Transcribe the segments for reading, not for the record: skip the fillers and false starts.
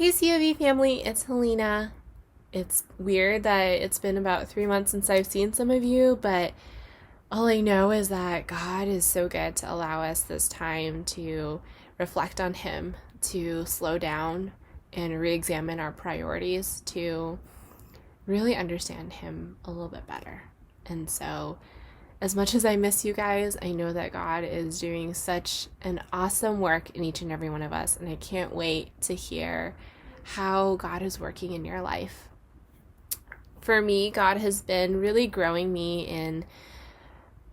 Hey COV family, it's Helena. It's weird that it's been about 3 months since I've seen some of you, but all I know is that God is so good to allow us this time to reflect on Him, to slow down and re examine our priorities, to really understand Him a little bit better. And so, as much as I miss you guys, I know that God is doing such an awesome work in each and every one of us, and I can't wait to hear how God is working in your life. For me, God has been really growing me in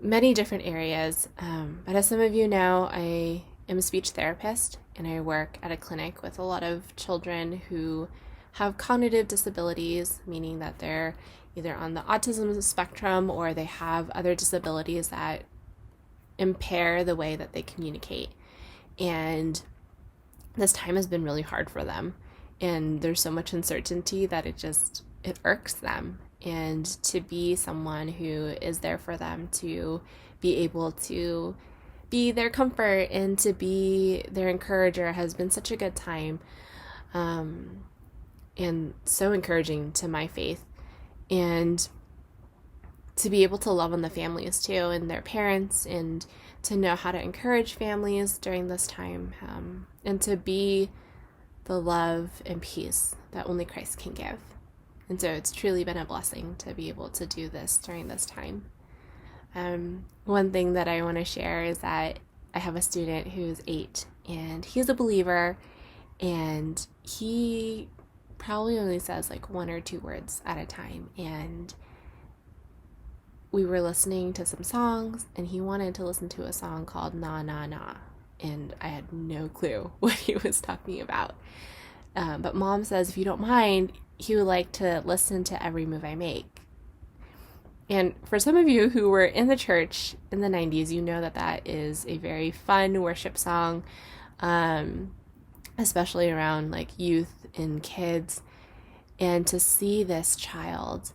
many different areas. But as some of you know, I am a speech therapist and I work at a clinic with a lot of children who have cognitive disabilities, meaning that they're either on the autism spectrum or they have other disabilities that impair the way that they communicate. And this time has been really hard for them. And there's so much uncertainty that it irks them. And to be someone who is there for them, to be able to be their comfort and to be their encourager has been such a good time, and so encouraging to my faith. And to be able to love on the families too and their parents, and to know how to encourage families during this time, and to be the love and peace that only Christ can give. And so it's truly been a blessing to be able to do this during this time. One thing that I want to share is that I have a student who's 8 and he's a believer, and he probably only says like 1 or 2 words at a time. And we were listening to some songs and he wanted to listen to a song called Na Na Na. And I had no clue what he was talking about. But Mom says, if you don't mind, he would like to listen to every move I make. And for some of you who were in the church in the 90s, you know that that is a very fun worship song, especially around like youth and kids. And to see this child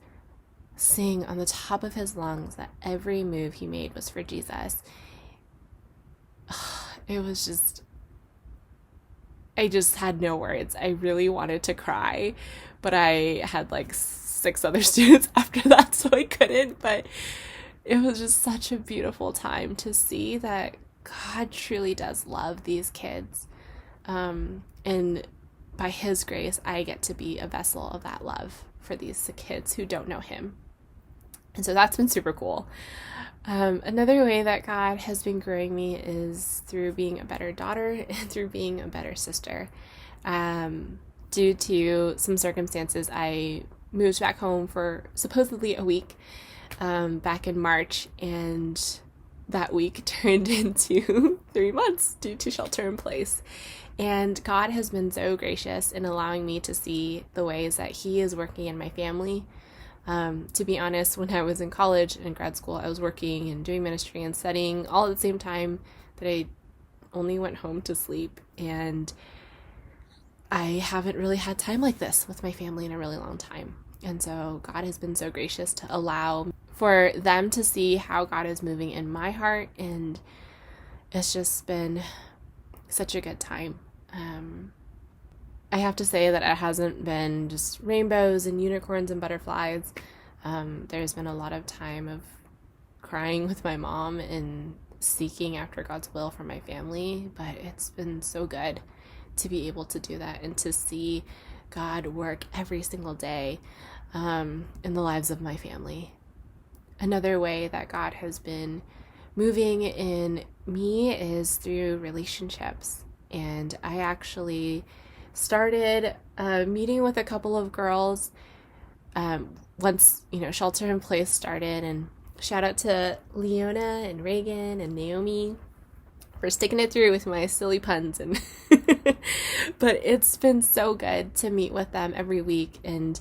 sing on the top of his lungs that every move he made was for Jesus, it was just, I just had no words. I really wanted to cry, but I had like 6 other students after that, so I couldn't. But it was just such a beautiful time to see that God truly does love these kids. And by His grace, I get to be a vessel of that love for these kids who don't know Him. And so that's been super cool. Another way that God has been growing me is through being a better daughter and through being a better sister. Due to some circumstances, I moved back home for supposedly a week back in March, and that week turned into 3 months due to shelter in place. And God has been so gracious in allowing me to see the ways that He is working in my family. To be honest, when I was in college and grad school, I was working and doing ministry and studying all at the same time that I only went home to sleep. And I haven't really had time like this with my family in a really long time. And so God has been so gracious to allow for them to see how God is moving in my heart. And it's just been such a good time. I have to say that it hasn't been just rainbows and unicorns and butterflies. There's been a lot of time of crying with my mom and seeking after God's will for my family, but it's been so good to be able to do that and to see God work every single day in the lives of my family. Another way that God has been moving in me is through relationships. And I actually started meeting with a couple of girls once, shelter in place started. And shout out to Leona and Reagan and Naomi for sticking it through with my silly puns. And but it's been so good to meet with them every week and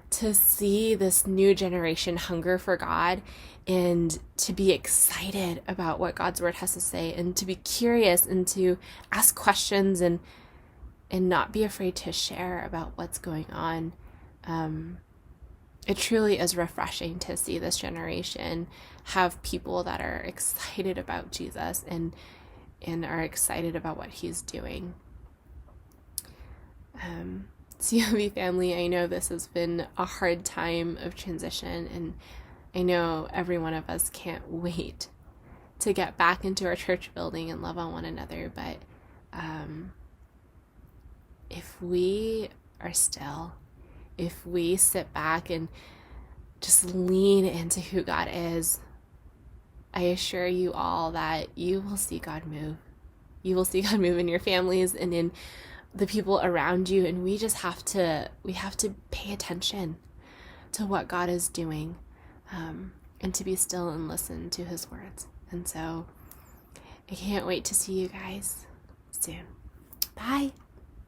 to see this new generation hunger for God, and to be excited about what God's word has to say, and to be curious and to ask questions and not be afraid to share about what's going on. It truly is refreshing to see this generation have people that are excited about Jesus and are excited about what He's doing. COB family, I know this has been a hard time of transition, and I know every one of us can't wait to get back into our church building and love on one another. But if we are still, if we sit back and just lean into who God is, I assure you all that you will see God move. You will see God move in your families and in the people around you, and we have to pay attention to what God is doing, and to be still and listen to his words. And so I can't wait to see you guys soon. Bye.